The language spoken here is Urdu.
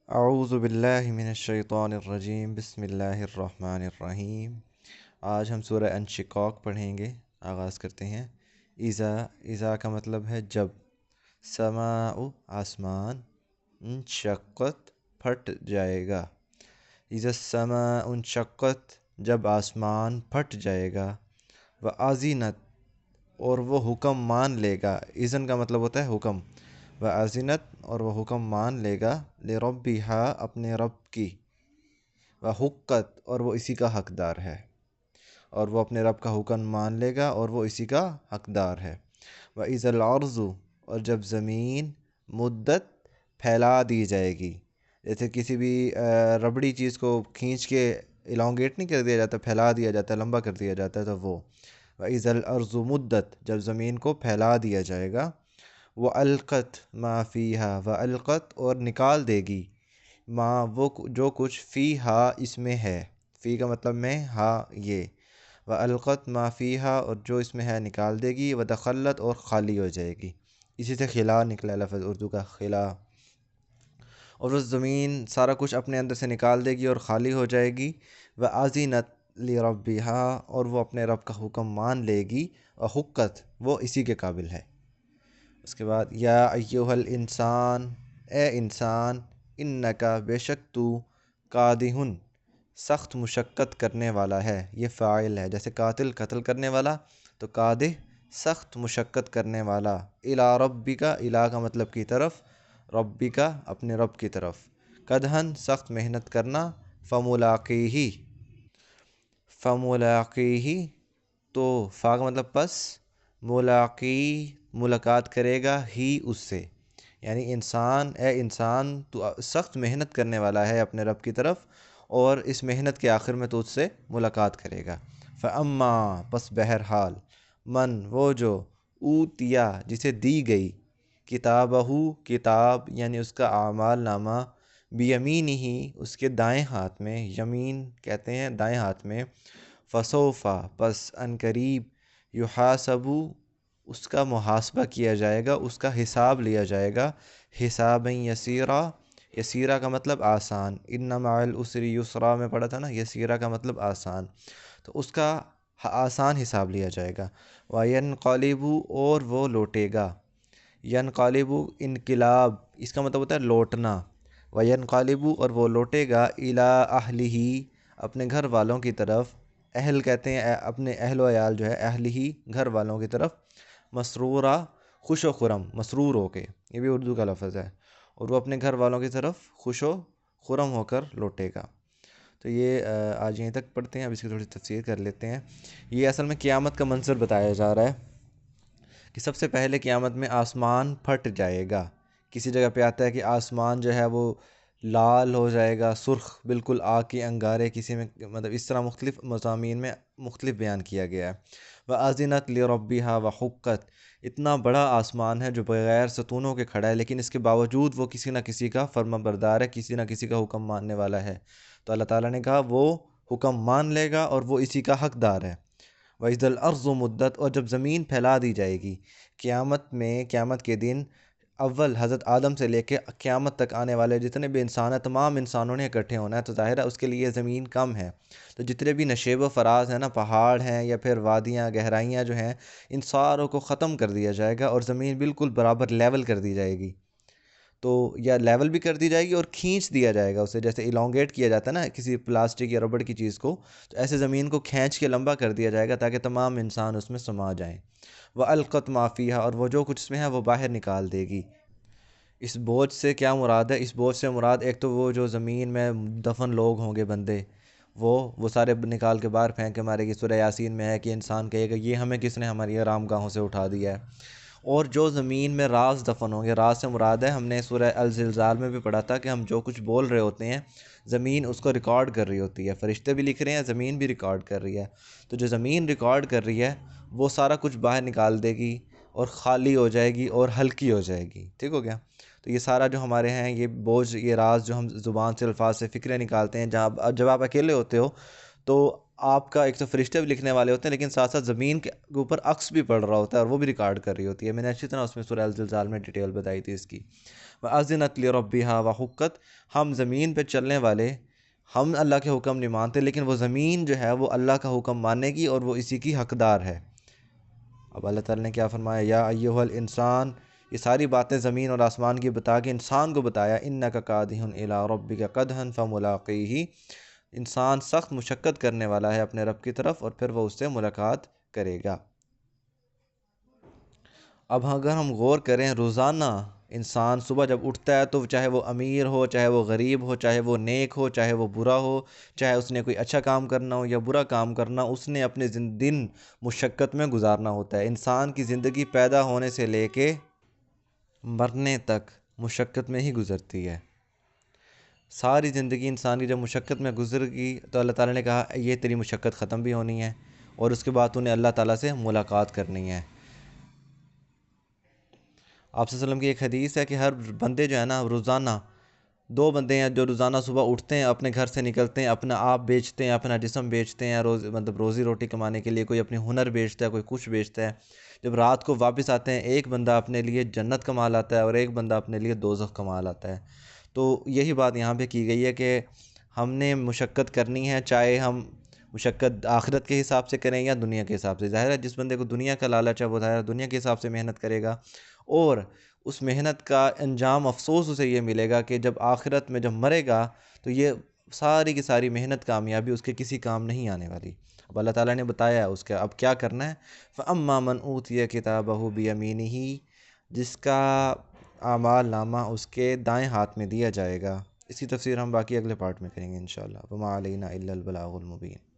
اعوذ باللہ من الشیطان الرجیم بسم اللہ الرحمن الرحیم۔ آج ہم سورہ انشقاق پڑھیں گے۔ آغاز کرتے ہیں۔ اذا کا مطلب ہے جب، سماء آسمان، انشقت پھٹ جائے گا، اذا السماء انشقت جب آسمان پھٹ جائے گا، وَأَذِنَتْ اور وہ حکم مان لے گا۔ اذن کا مطلب ہوتا ہے حکم، وَأَذِنَتْ اور وہ حکم مان لے گا، لِرَبِّهَا اپنے رب کی، وَحُقَّتْ اور وہ اسی کا حقدار ہے، اور وہ اپنے رب کا حکم مان لے گا اور وہ اسی کا حقدار ہے۔ وَإِذَا الْأَرْضُ اور جب زمین مدت پھیلا دی جائے گی، جیسے کسی بھی ربڑی چیز کو کھینچ کے الانگیٹ نہیں کر دیا جاتا، پھیلا دیا جاتا ہے، لمبا کر دیا جاتا ہے، تو وہ وَإِذَا الْأَرْضُ مدت جب زمین کو پھیلا دیا جائے گا، وَأَلْقَتْ مَا فِيهَا وَأَلْقَتْ اور نکال دے گی، ما وہ جو کچھ فیہا اس میں ہے، فی کا مطلب میں ہا یہ، وَأَلْقَتْ مَا فِيهَا اور جو اس میں ہے نکال دے گی، وَدَخَلَّتْ اور خالی ہو جائے گی۔ اسی سے خلا نکلا لفظ اردو کا خلا، اور وہ زمین سارا کچھ اپنے اندر سے نکال دے گی اور خالی ہو جائے گی۔ وَأَذِنَتْ لِرَبِّهَا اور وہ اپنے رب کا حکم مان لے گی، وَحُقَّتْ وہ اسی کے قابل ہے۔ اس کے بعد یا ایہا الانسان اے انسان، انکا بے شک تو، قادحن سخت مشقت کرنے والا ہے، یہ فاعل ہے، جیسے قاتل قتل کرنے والا، تو قادح سخت مشقت کرنے والا، الی ربک الی کا مطلب کی طرف، ربک اپنے رب کی طرف، قدحن سخت محنت کرنا، فملاقیہ فملاقیہ تو فا کا مطلب پس، ملاقی ملاقات کرے گا ہی اس سے، یعنی انسان اے انسان تو سخت محنت کرنے والا ہے اپنے رب کی طرف، اور اس محنت کے آخر میں تو اس سے ملاقات کرے گا۔ فَأَمَّا پس بہرحال، من وہ جو، اوتیا جسے دی گئی، کتابہ کتاب یعنی اس کا اعمال نامہ، بیمینہ اس کے دائیں ہاتھ میں، یمین کہتے ہیں دائیں ہاتھ میں، فسوفا پس ان قریب، یحاسبو اس کا محاسبہ کیا جائے گا، اس کا حساب لیا جائے گا، حسابًا یسیرا، یسیرا کا مطلب آسان، ان مع العسر یسرا میں پڑھا تھا نا، یسیرا کا مطلب آسان، تو اس کا آسان حساب لیا جائے گا۔ وَيَنْقَلِبُ اور وہ لوٹے گا، ینقلب انقلاب اس کا مطلب ہوتا ہے لوٹنا، وَيَنْقَلِبُ اور وہ لوٹے گا، اِلیٰ اہلہ اپنے گھر والوں کی طرف، اہل کہتے ہیں اپنے اہل و عیال جو ہے، اہلہ گھر والوں کی طرف، مسرورا خوش و خرم، مسرور ہو کے، یہ بھی اردو کا لفظ ہے، اور وہ اپنے گھر والوں کی طرف خوش و خرم ہو کر لوٹے گا۔ تو یہ آج یہیں تک پڑھتے ہیں، اب اس کی تھوڑی تفسیر کر لیتے ہیں۔ یہ اصل میں قیامت کا منظر بتایا جا رہا ہے کہ سب سے پہلے قیامت میں آسمان پھٹ جائے گا۔ کسی جگہ پہ آتا ہے کہ آسمان جو ہے وہ لال ہو جائے گا، سرخ بالکل آگ کے انگارے، کسی میں مطلب اس طرح مختلف مضامین میں مختلف بیان کیا گیا ہے۔ وَأَذِنَتْ لِرَبِّهَا وَحُقَّتْ اتنا بڑا آسمان ہے جو بغیر ستونوں کے کھڑا ہے، لیکن اس کے باوجود وہ کسی نہ کسی کا فرما بردار ہے، کسی نہ کسی کا حکم ماننے والا ہے، تو اللہ تعالیٰ نے کہا وہ حکم مان لے گا اور وہ اسی کا حقدار ہے۔ وَإِذَا الْأَرْضُ مُدَّتْ اور جب زمین پھیلا دی جائے گی، قیامت میں، قیامت کے دن، اول حضرت آدم سے لے کے قیامت تک آنے والے جتنے بھی انسان ہیں، تمام انسانوں نے اکٹھے ہونا ہے، تو ظاہر ہے اس کے لیے زمین کم ہے، تو جتنے بھی نشیب و فراز ہیں نا، پہاڑ ہیں یا پھر وادیاں گہرائیاں جو ہیں، ان ساروں کو ختم کر دیا جائے گا اور زمین بالکل برابر لیول کر دی جائے گی، تو یا لیول بھی کر دی جائے گی اور کھینچ دیا جائے گا اسے، جیسے الانگیٹ کیا جاتا ہے نا کسی پلاسٹک یا ربڑ کی چیز کو، تو ایسے زمین کو کھینچ کے لمبا کر دیا جائے گا تاکہ تمام انسان اس میں سما جائیں۔ وَأَلْقَتْ مَا فِيهَا اور وہ جو کچھ اس میں ہے وہ باہر نکال دے گی۔ اس بوجھ سے کیا مراد ہے؟ اس بوجھ سے مراد ایک تو وہ جو زمین میں دفن لوگ ہوں گے بندے، وہ سارے نکال کے باہر پھینک کے مارے گی۔ سورہ یاسین میں ہے کہ انسان کہے گا یہ ہمیں کس نے ہماری آرام گاہوں سے اٹھا دیا ہے۔ اور جو زمین میں راز دفن ہوں گے، راز سے مراد ہے، ہم نے سورہ الزلزال میں بھی پڑھا تھا کہ ہم جو کچھ بول رہے ہوتے ہیں زمین اس کو ریکارڈ کر رہی ہوتی ہے، فرشتے بھی لکھ رہے ہیں، زمین بھی ریکارڈ کر رہی ہے، تو جو زمین ریکارڈ کر رہی ہے وہ سارا کچھ باہر نکال دے گی اور خالی ہو جائے گی اور ہلکی ہو جائے گی، ٹھیک ہو گیا؟ تو یہ سارا جو ہمارے ہیں یہ بوجھ، یہ راز جو ہم زبان سے الفاظ سے فکریں نکالتے ہیں، جب آپ اکیلے ہوتے ہو تو آپ کا ایک تو فرشتے بھی لکھنے والے ہوتے ہیں، لیکن ساتھ ساتھ زمین کے اوپر عکس بھی پڑ رہا ہوتا ہے اور وہ بھی ریکارڈ کر رہی ہوتی ہے۔ میں نے اچھی طرح اس میں سورہ الزلزال میں ڈیٹیل بتائی تھی اس کی۔ وَأَذِنَتْ لِرَبِّهَا وَحُقَّتْ، ہم زمین پہ چلنے والے، ہم اللہ کے حکم نہیں مانتے، لیکن وہ زمین جو ہے وہ اللہ کا حکم ماننے کی اور وہ اسی کی حقدار ہے۔ اب اللہ تعالیٰ نے کیا فرمایا، یا ایھا الانسان، یہ ساری باتیں زمین اور آسمان کی بتا کے انسان کو بتایا، انک کادح الی ربک قدحا فملاقیہ، انسان سخت مشقت کرنے والا ہے اپنے رب کی طرف اور پھر وہ اس سے ملاقات کرے گا۔ اب اگر ہم غور کریں، روزانہ انسان صبح جب اٹھتا ہے تو چاہے وہ امیر ہو، چاہے وہ غریب ہو، چاہے وہ نیک ہو، چاہے وہ برا ہو، چاہے اس نے کوئی اچھا کام کرنا ہو یا برا کام کرنا، اس نے اپنے دن مشقت میں گزارنا ہوتا ہے۔ انسان کی زندگی پیدا ہونے سے لے کے مرنے تک مشقت میں ہی گزرتی ہے۔ ساری زندگی انسان کی جب مشقت میں گزر گئی تو اللہ تعالیٰ نے کہا یہ تیری مشقت ختم بھی ہونی ہے اور اس کے بعد انہیں اللہ تعالیٰ سے ملاقات کرنی ہے۔ آپ صلی اللہ علیہ وسلم کی ایک حدیث ہے کہ ہر بندے جو ہے نا، روزانہ 2 بندے ہیں جو روزانہ صبح اٹھتے ہیں، اپنے گھر سے نکلتے ہیں، اپنا آپ بیچتے ہیں، اپنا جسم بیچتے ہیں، روزی روٹی کمانے کے لیے، کوئی اپنی ہنر بیچتا ہے، کوئی کچھ بیچتا ہے۔ جب رات کو واپس آتے ہیں، ایک بندہ اپنے لیے جنت کما لاتا ہے اور ایک بندہ اپنے لیے دوزخ کما لاتا ہے۔ تو یہی بات یہاں پہ کی گئی ہے کہ ہم نے مشقت کرنی ہے، چاہے ہم مشقت آخرت کے حساب سے کریں یا دنیا کے حساب سے۔ ظاہر ہے جس بندے کو دنیا کا لالچ ہے وہ ظاہر دنیا کے حساب سے محنت کرے گا، اور اس محنت کا انجام افسوس اسے یہ ملے گا کہ جب آخرت میں جب مرے گا تو یہ ساری کی ساری محنت کامیابی اس کے کسی کام نہیں آنے والی۔ اب اللہ تعالیٰ نے بتایا ہے اس کا اب کیا کرنا ہے، فَأَمَّا مَنْ أُوتِيَ كِتَابَهُ بِيَمِينِهِ، جس کا اعمال نامہ اس کے دائیں ہاتھ میں دیا جائے گا۔ اس کی تفسیر ہم باقی اگلے پارٹ میں کریں گے انشاءاللہ۔ وَمَا عَلَيْنَا إِلَّا الْبَلَاغُ الْمُبِينُ۔